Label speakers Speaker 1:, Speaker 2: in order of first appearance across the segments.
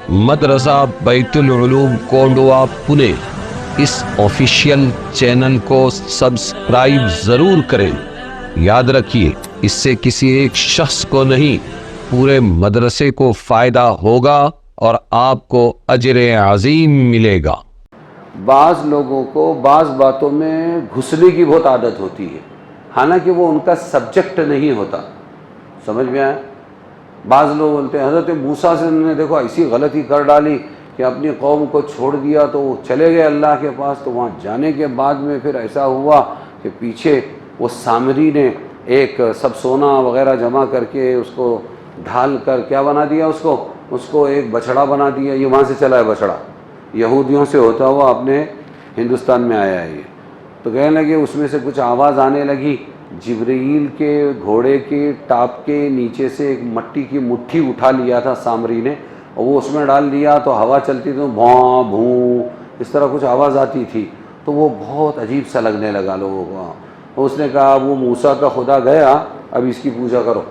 Speaker 1: مدرسہ بیت العلوم کونڈوا پونے اس official channel کو سبسکرائب ضرور کریں۔ یاد رکھیے، اس سے کسی ایک شخص کو نہیں، پورے مدرسے کو فائدہ ہوگا اور آپ کو اجر عظیم ملے گا۔
Speaker 2: بعض لوگوں کو بعض باتوں میں گھسنے کی بہت عادت ہوتی ہے، حالانکہ وہ ان کا سبجیکٹ نہیں ہوتا۔ سمجھ میں آیا؟ بعض لوگ بولتے ہیں حضرت موسیٰ سے انہوں نے دیکھو ایسی غلطی کر ڈالی کہ اپنی قوم کو چھوڑ دیا تو وہ چلے گئے اللہ کے پاس، تو وہاں جانے کے بعد میں پھر ایسا ہوا کہ پیچھے وہ سامری نے ایک سب سونا وغیرہ جمع کر کے اس کو ڈھال کر کیا بنا دیا، اس کو ایک بچڑا بنا دیا۔ یہ وہاں سے چلا ہے بچڑا، یہودیوں سے ہوتا ہوا اپنے ہندوستان میں آیا ہے یہ۔ تو کہنے لگے اس میں سے کچھ آواز آنے لگی، جبرائیل کے گھوڑے کے ٹاپ کے نیچے سے ایک مٹی کی مٹھی اٹھا لیا تھا سامری نے، اور وہ اس میں ڈال دیا تو ہوا چلتی تو بھاں بھوں اس طرح کچھ آواز آتی تھی، تو وہ بہت عجیب سا لگنے لگا لوگوں کو۔ اس نے کہا اب وہ موسیٰ کا خدا گیا، اب اس کی پوجا کرو۔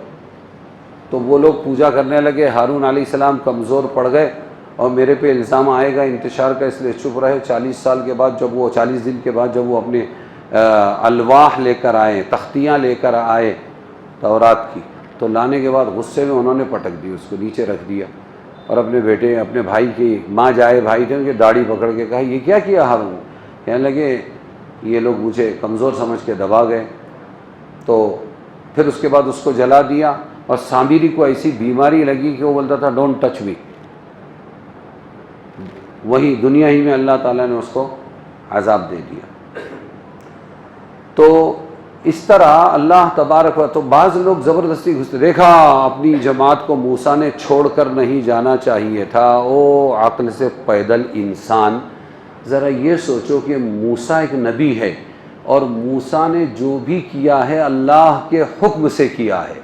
Speaker 2: تو وہ لوگ پوجا کرنے لگے۔ ہارون علیہ السلام کمزور پڑ گئے اور میرے پہ الزام آئے گا انتشار کا، اس لیے چپ رہے۔ 40 سال کے بعد جب وہ 40 دن کے بعد جب وہ اپنے الواح لے کر آئے، تختیاں لے کر آئے تورات کی، تو لانے کے بعد غصے میں انہوں نے پٹک دی، اس کو نیچے رکھ دیا، اور اپنے بیٹے اپنے بھائی کی ماں جائے بھائی تھے ان کی داڑھی پکڑ کے کہا یہ کیا کیا ہارون؟ کہنے لگے یہ لوگ مجھے کمزور سمجھ کے دبا گئے۔ تو پھر اس کے بعد اس کو جلا دیا، اور سامری کو ایسی بیماری لگی کہ وہ بولتا تھا ڈونٹ ٹچ می۔ وہی دنیا ہی میں اللہ تعالیٰ نے اس کو عذاب دے دیا۔ تو اس طرح اللہ تبارک و، تو بعض لوگ زبردستی گھستے، دیکھا اپنی جماعت کو موسیٰ نے چھوڑ کر نہیں جانا چاہیے تھا، او عقل سے پیدل انسان، ذرا یہ سوچو کہ موسیٰ ایک نبی ہے، اور موسیٰ نے جو بھی کیا ہے اللہ کے حکم سے کیا ہے۔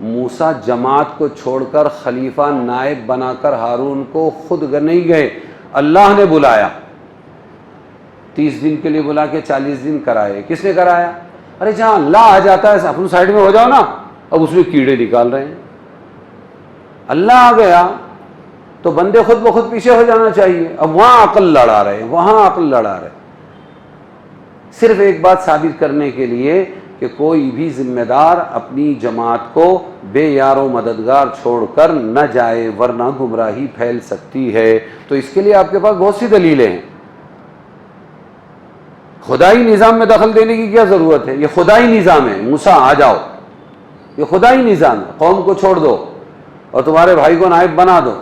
Speaker 2: موسیٰ جماعت کو چھوڑ کر خلیفہ نائب بنا کر ہارون کو خود نہیں گئے، اللہ نے بلایا، 30 دن کے لیے بلا کے 40 دن کرائے۔ کس نے کرایا؟ ارے جہاں اللہ آ جاتا ہے اپنے سائڈ میں ہو جاؤ نا، اب اس میں کیڑے نکال رہے ہیں۔ اللہ آ گیا تو بندے خود بخود پیچھے ہو جانا چاہیے، اب وہاں عقل لڑا رہے، وہاں عقل لڑا رہے، صرف ایک بات ثابت کرنے کے لیے کہ کوئی بھی ذمہ دار اپنی جماعت کو بے یار و مددگار چھوڑ کر نہ جائے، ورنہ گمراہی پھیل سکتی ہے۔ تو اس کے لیے آپ کے پاس بہت سی دلیلیں ہیں۔ خدائی نظام میں دخل دینے کی کیا ضرورت ہے؟ یہ خدائی نظام ہے، موسیٰ آ جاؤ، یہ خدائی نظام ہے، قوم کو چھوڑ دو اور تمہارے بھائی کو نائب بنا دو۔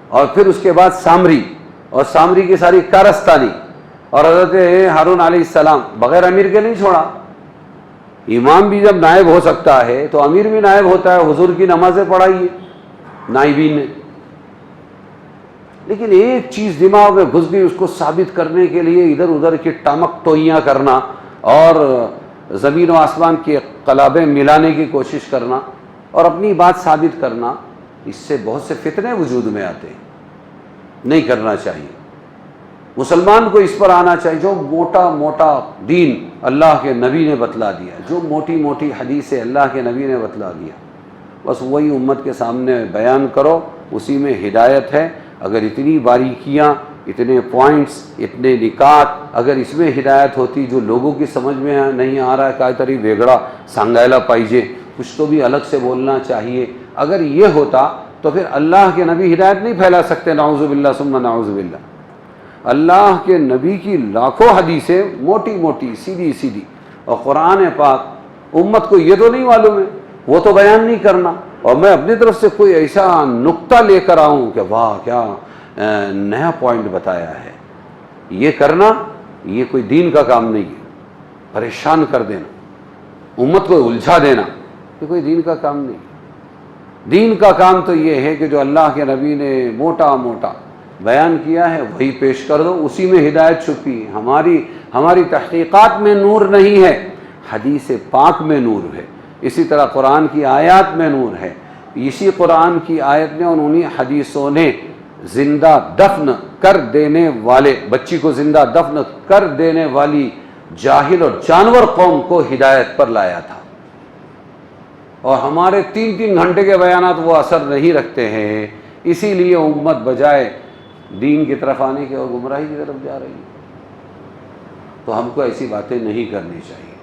Speaker 2: اور پھر اس کے بعد سامری، اور سامری کی ساری کارستانی، اور حضرت ہارون علیہ السلام بغیر امیر کے نہیں چھوڑا۔ امام بھی جب نائب ہو سکتا ہے تو امیر بھی نائب ہوتا ہے، حضور کی نمازیں پڑھائیے نائبین نے۔ لیکن ایک چیز دماغ میں گھس گئی، اس کو ثابت کرنے کے لیے ادھر ادھر کی ٹامک ٹوئیاں کرنا اور زمین و آسمان کے قلابیں ملانے کی کوشش کرنا اور اپنی بات ثابت کرنا، اس سے بہت سے فتنے وجود میں آتے ہیں۔ نہیں کرنا چاہیے۔ مسلمان کو اس پر آنا چاہیے جو موٹا موٹا دین اللہ کے نبی نے بتلا دیا، جو موٹی موٹی حدیثیں اللہ کے نبی نے بتلا دیا، بس وہی امت کے سامنے بیان کرو، اسی میں ہدایت ہے۔ اگر اتنی باریکیاں، اتنے پوائنٹس، اتنے نکات اگر اس میں ہدایت ہوتی جو لوگوں کی سمجھ میں نہیں آ رہا ہے، کئی طری ویگڑا سانگائلا پائیجے، کچھ تو بھی الگ سے بولنا چاہیے، اگر یہ ہوتا تو پھر اللہ کے نبی ہدایت نہیں پھیلا سکتے، نعوذ باللہ ثم نعوذ باللہ۔ اللہ کے نبی کی لاکھوں حدیثیں موٹی موٹی سیدھی سیدھی، اور قرآن پاک امت کو یہ تو نہیں معلوم ہے، وہ تو بیان نہیں کرنا، اور میں اپنی طرف سے کوئی ایسا نقطہ لے کر آؤں کہ واہ کیا نیا پوائنٹ بتایا ہے، یہ کرنا یہ کوئی دین کا کام نہیں ہے۔ پریشان کر دینا، امت کو الجھا دینا، یہ کوئی دین کا کام نہیں ہے۔ دین کا کام تو یہ ہے کہ جو اللہ کے نبی نے موٹا موٹا بیان کیا ہے وہی پیش کر دو، اسی میں ہدایت چھپی ہے۔ ہماری تحقیقات میں نور نہیں ہے، حدیث پاک میں نور ہے، اسی طرح قرآن کی آیات میں نور ہے۔ اسی قرآن کی آیت نے اور انہی حدیثوں نے زندہ دفن کر دینے والے، بچی کو زندہ دفن کر دینے والی جاہل اور جانور قوم کو ہدایت پر لایا تھا، اور ہمارے 3 گھنٹے کے بیانات وہ اثر نہیں رکھتے ہیں۔ اسی لیے امت بجائے دین کی طرف آنے کے اور گمراہی کی طرف جا رہی ہے. تو ہم کو ایسی باتیں نہیں کرنی چاہیے.